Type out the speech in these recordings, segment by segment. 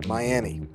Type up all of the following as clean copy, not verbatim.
Miami,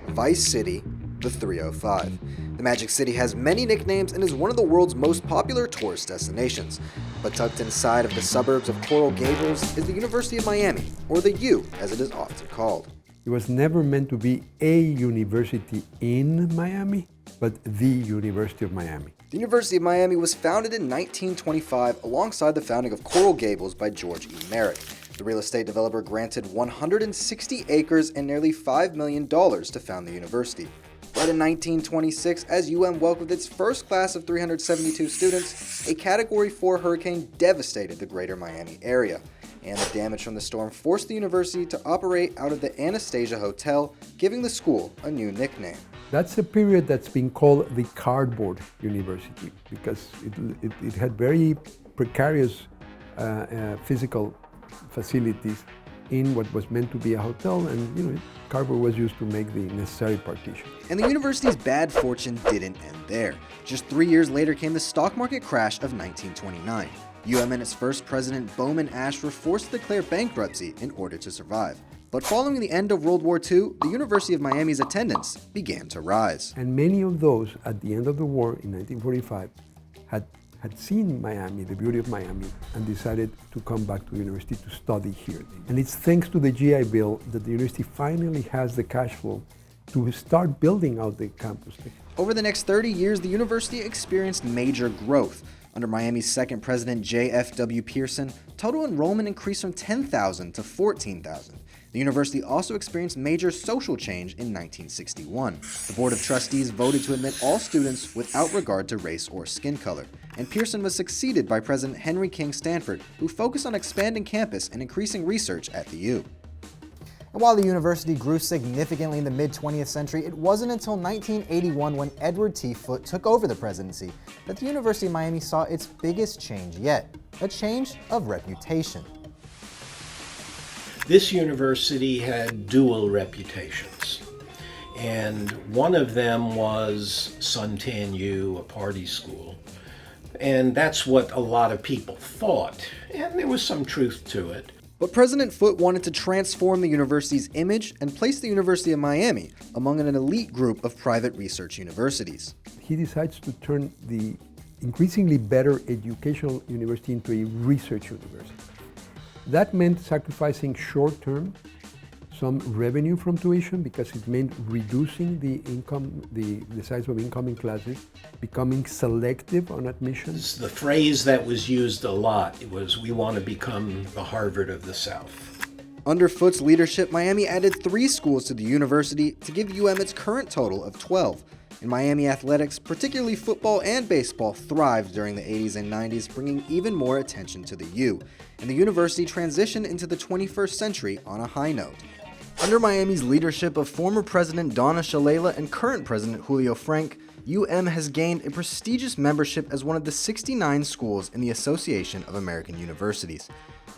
Vice City, the 305. The Magic City has many nicknames and is one of the world's most popular tourist destinations. But tucked inside of the suburbs of Coral Gables is the University of Miami, or the U as it is often called. It was never meant to be a university in Miami, but the University of Miami. The University of Miami was founded in 1925 alongside the founding of Coral Gables by George E. Merrick. The real estate developer granted 160 acres and nearly $5 million to found the university. But in 1926, as UM welcomed its first class of 372 students, a Category 4 hurricane devastated the greater Miami area. And the damage from the storm forced the university to operate out of the Anastasia Hotel, giving the school a new nickname. That's a period that's been called the Cardboard University because it had very precarious physical facilities in what was meant to be a hotel, and cardboard was used to make the necessary partition. And the university's bad fortune didn't end there. Just 3 years later came the stock market crash of 1929. UM and its first president, Bowman Ash, were forced to declare bankruptcy in order to survive. But following the end of World War II, the University of Miami's attendance began to rise. And many of those at the end of the war in 1945 had seen Miami, the beauty of Miami, and decided to come back to the university to study here. And it's thanks to the GI Bill that the university finally has the cash flow to start building out the campus. Over the next 30 years, the university experienced major growth. Under Miami's second president, J.F.W. Pearson, total enrollment increased from 10,000 to 14,000. The university also experienced major social change in 1961. The Board of Trustees voted to admit all students without regard to race or skin color, and Pearson was succeeded by President Henry King Stanford, who focused on expanding campus and increasing research at the U. And while the university grew significantly in the mid-20th century, it wasn't until 1981, when Edward T. Foote took over the presidency, that the University of Miami saw its biggest change yet, a change of reputation. This university had dual reputations, and one of them was Suntan U, a party school, and that's what a lot of people thought, and there was some truth to it. But President Foote wanted to transform the university's image and place the University of Miami among an elite group of private research universities. He decides to turn the increasingly better educational university into a research university. That meant sacrificing short-term some revenue from tuition because it meant reducing the income, the size of incoming classes, becoming selective on admissions. The phrase that was used a lot was, "We want to become the Harvard of the South." Under Foote's leadership, Miami added 3 schools to the university to give UM its current total of 12. In Miami athletics, particularly football and baseball, thrived during the 80s and 90s, bringing even more attention to the U. And the university transitioned into the 21st century on a high note. Under Miami's leadership of former President Donna Shalala and current President Julio Frank, UM has gained a prestigious membership as one of the 69 schools in the Association of American Universities.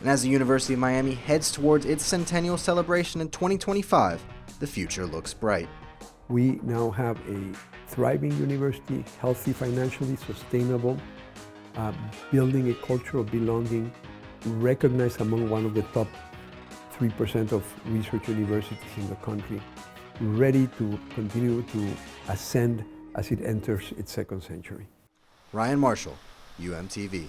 And as the University of Miami heads towards its centennial celebration in 2025, the future looks bright. We now have a thriving university, healthy financially, sustainable, building a culture of belonging, recognized among one of the top 3% of research universities in the country, ready to continue to ascend as it enters its second century. Ryan Marshall, UMTV.